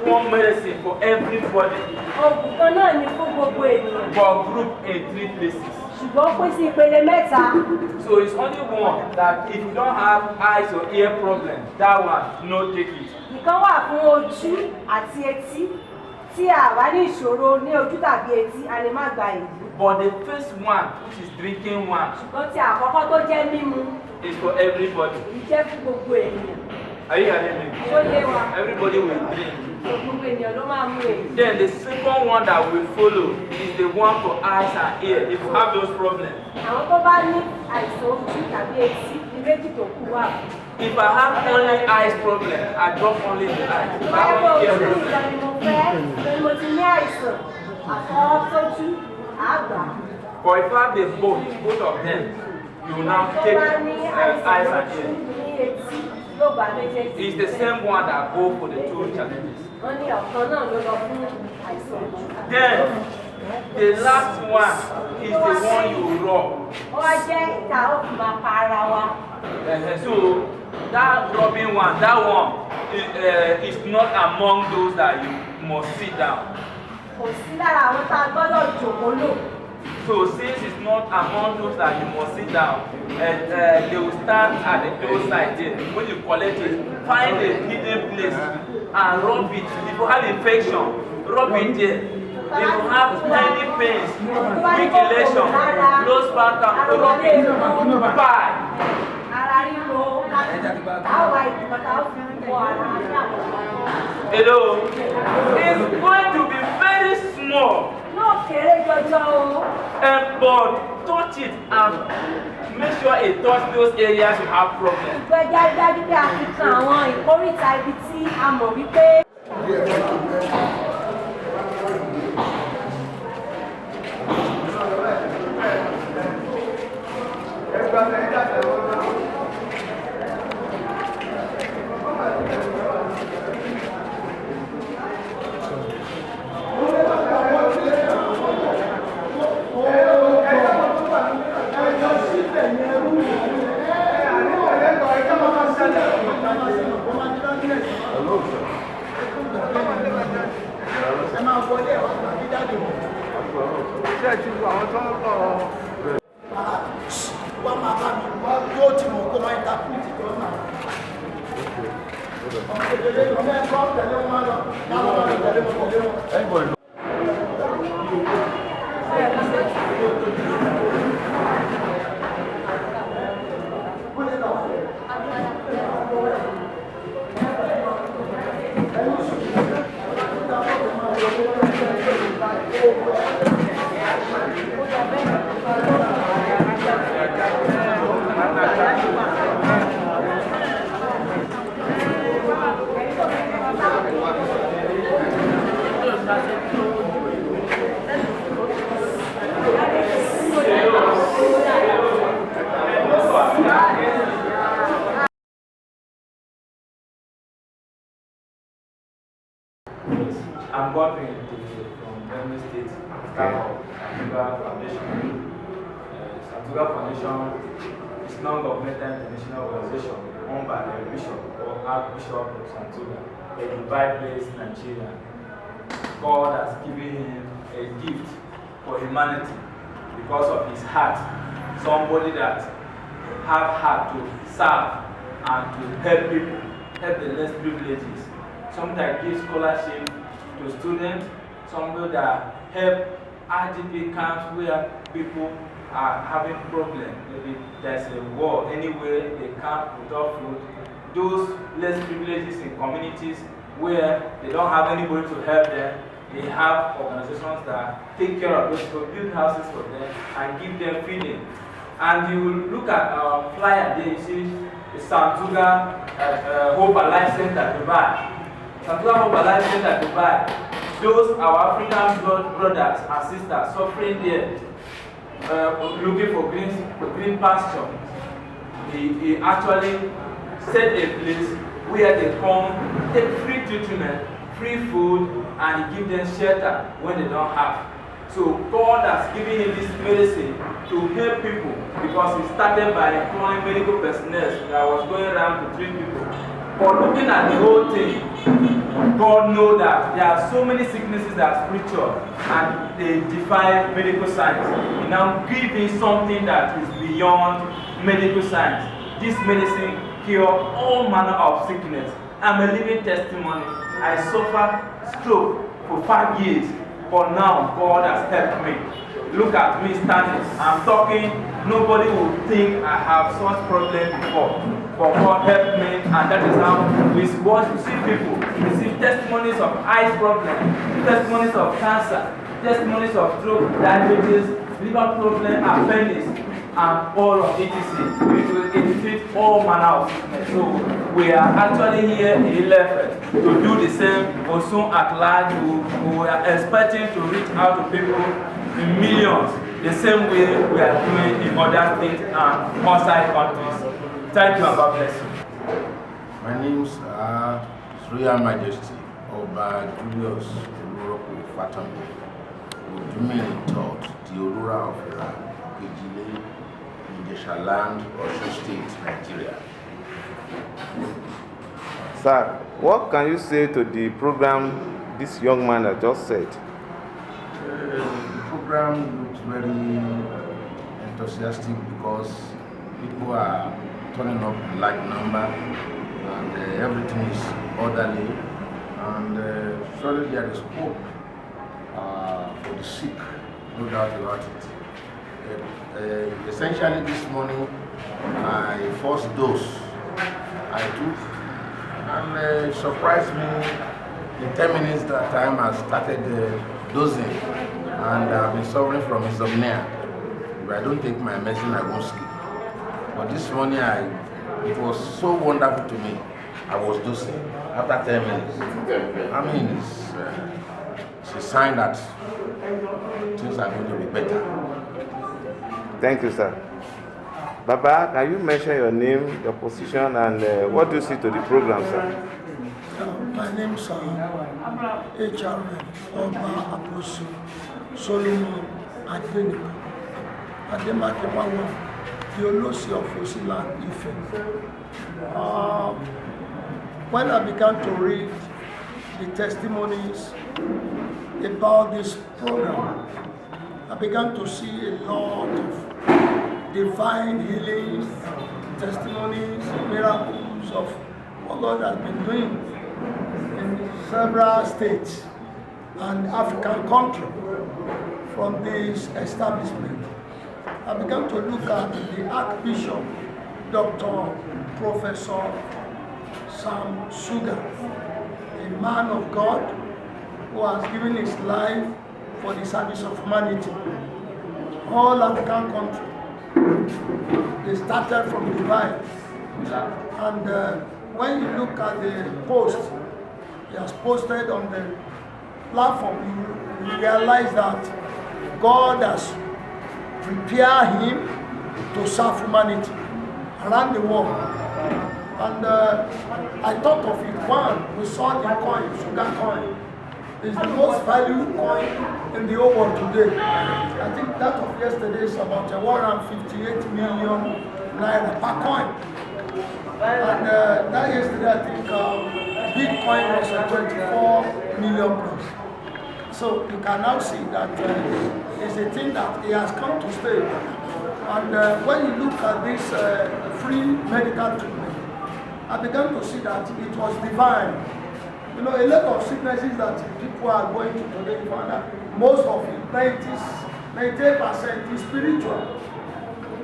one medicine for everybody. Oògùn kan náà ni fún gbogbo ènìyàn. But group in 3 places. Ṣùgbọ́n pín sí ìpele mẹ́ta. So it's only one that if you don't have eyes or ear problem, that one, no take it. Ìkan wà fún ojú àti etí. Tí a bá ní ìṣòro ní ojú tàbí etí, a lè má gba èyí. But the first one, which is drinking one, Ṣùgbọ́n tí àkọ́kọ́ tó jẹ́ mímu. is for everybody. Ìjẹ́ fún gbogbo ènìyàn. Are you hearing me? Ó yé wa. Everybody will drink. Gbogbo ènìyàn ló máa mú èyí. Then the second one that we follow is the one for eyes and ear. If you have those problems. Àwọn tó bá ní àìsàn ojú tàbí etí ní méjì tó kù wà. If I have only eyes problem, I drop only the eyes. If I Báyọ̀ have ojú ear ìjọ problem. ni mo fẹ́, pé mo ti ní àìsàn àfọwọ́sójú àgbà. But if I have the both of them, you will now Tó take bá ní eyes àìsàn and ojú ear. ní etí ló bá méjèèjì. It's the same one that go for the two challenges. Wọ́n ní ọ̀kan náà ló lọ fún àìsàn ojú. Then the last one is the one you rub. Ó wá jẹ́ ìta ó fi máa pa ara wa. So that rubbing one, that one is not among those that you must sit down. Kò sí lára àwọn tá a gbọ́dọ̀ jòkó lò. So since it's not among those that you must sit down, they will stand at the close side there. When you collect it, find a hidden place and rub it. If you have infection, rub it there. If you have any pains, weak elation, low sparkle, rub it. Bye. Ara ríro, àwa ìdìbò tá a fi ń bọ ara ní àkọ́kọ́. Hello. It's going to be very small. Yóò kéré jọjọ o. But touch it and make sure it touch those areas you have problems. Ìgbẹ́jà dájú pé a fi kan àwọn ìkórìtà ibi tí a mọ̀ wípé. I'm Godwin from Benue State, staff of Santuga Foundation. Santuga Foundation is a non-governmental international organization owned by the Bishop or Archbishop of Santuga, a Dubai place, Nigeria. God has given him a gift for humanity because of his heart. Somebody that have heart to serve and to help people, help the less privileges. Sometimes give scholarship to students, somebody that help RDP camps where people are having problems. Maybe there's a war anywhere, they camp without food. Those less privileges in communities where they don't have anybody to help them, they have organizations that take care of those people, build houses for them, and give them feeding. And you look at our flyer there, you see the Santuga Hope Alive Center Dubai. Santuga Hope Alive Center Dubai. Those our African brothers and sisters suffering there, looking for green pasture. He actually set a place where they come, take free treatment, free food, and he give them shelter when they don't have. So God has given him this medicine to help people because he started by employing medical personnel that was going around to treat people. But looking at the whole thing, God knows that there are so many sicknesses that are spiritual and they defy medical science. He now gives me something that is beyond medical science. This medicine cures all manner of sickness. I'm a living testimony. I suffered stroke for 5 years, but now God has helped me. Look at me standing. I'm talking. Nobody will think I have such problem before. But God helped me, and that is how we want to see people. We see testimonies of eye problem, testimonies of cancer, testimonies of stroke, diabetes, liver problem, appendix, and all of etc. We will treat all manner of sickness. So we are actually here in Ileffe to do the same. Also at large, we are expecting to reach out to people in millions, the same way we are doing in other states and outside countries. Thank you and God bless you. My name is His Royal Majesty Oba Julius Oluroko Fatambi, Odumini Third, the Olura of Iran, Ejile, Ijesha Land, Osun State, Nigeria. Sir, what can you say to the program this young man has just said? The program looks very enthusiastic because people are turning up in large number and everything is orderly, and surely there is hope for the sick, no doubt about it. Essentially this morning, my first dose I took, and it surprised me in 10 minutes that time I started dosing, and I've been suffering from insomnia. If I don't take my medicine, I won't sleep. But this morning, it was so wonderful to me. I was dosing after 10 minutes. I mean, it's a sign that things are going to be better. Thank you, sir. Baba, can you mention your name, your position, and what do you see to the program, sir? My name is HRM Oba Apostle Solomon Adenika Ademakewawa, the Olosi of Osiland Ife. When I began to read the testimonies about this program, I began to see a lot of divine healings, testimonies, miracles of what God has been doing in several states and African countries from this establishment. I began to look at the Archbishop, Dr. Professor Sam Sugar, a man of God who has given his life for the service of humanity. All African countries, they started from Dubai. And when you look at the post he has posted on the platform, you realize that God has prepared him to serve humanity around the world. And I thought of it. One, we saw the coin, sugar coin. It's the most valued coin in the whole world today. I think that of yesterday is about 158 million naira per coin. And that yesterday, I think Bitcoin was 24 million plus. So you can now see that it's a thing that it has come to stay. And when you look at this free medical treatment, I began to see that it was divine. You know, a lot of sicknesses that people are going to today, you find that most of it, 98% is spiritual.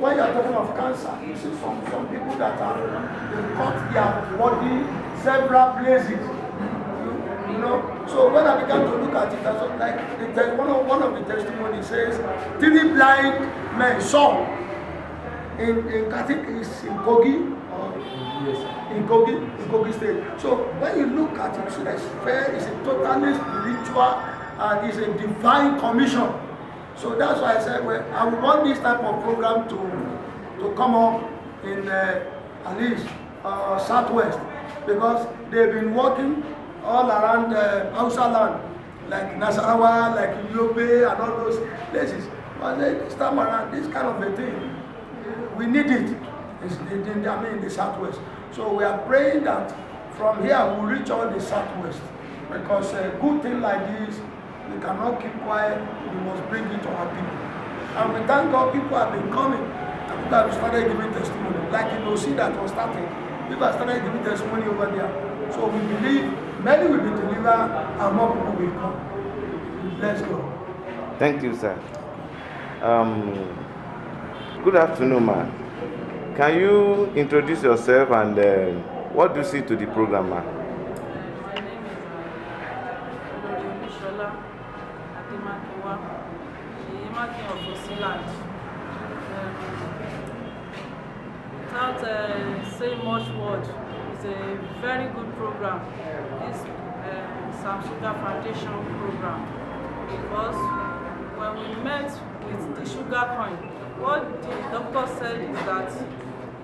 When you are talking of cancer, you see some people that are, they cut their body several places. You know, so when I began to look at it, I was like, one of the testimonies says, 3 blind men saw in I think it's in Kogi, in Kogi State. So when you look at it, so it's fair, it's a totally spiritual and it's a divine commission. So that's why I said, well, I would want this type of program to come up in at least Southwest, because they've been working all around Hausa land, like Nasarawa, like Yobe, and all those places. But this time around, this kind of a thing, we need it. In the Southwest. So we are praying that from here we'll reach all the southwest, because a good thing like this, we cannot keep quiet, we must bring it to our people. And we thank God people have been coming, and people have started giving testimony. Like in OC that was starting, people have started giving testimony over there. So we believe many will be delivered and more people will come. Let's go. Thank you, sir. Good afternoon, man. Can you introduce yourself and what do you see to the program, man? My name is Shola Ademakiwa, the Imaki of Osiland. Without saying much word, it's a very good program. This Sam Sugar Foundation program, because when we met with the sugar coin, what the doctor said is that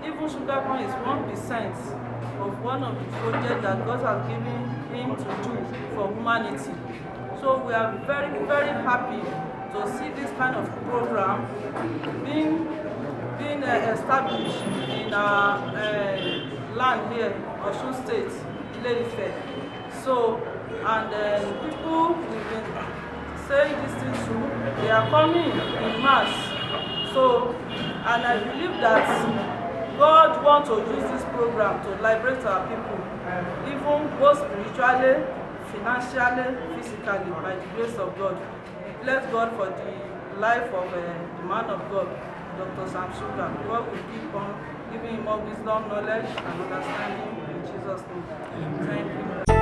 even sugar coin is 1% of one of the projects that God has given him to do for humanity. So we are very, very happy to see this kind of program being established in our land here, Osun State, Ile-Ife. So, and people we've been saying this thing to, they are coming in mass. So, and I believe that God wants to use this program to liberate our people, even both spiritually, financially, physically, by the grace of God. Bless God for the life of the man of God, Dr. Sam Sugar. God will keep on giving him more wisdom, knowledge, and understanding in Jesus' name. Thank you.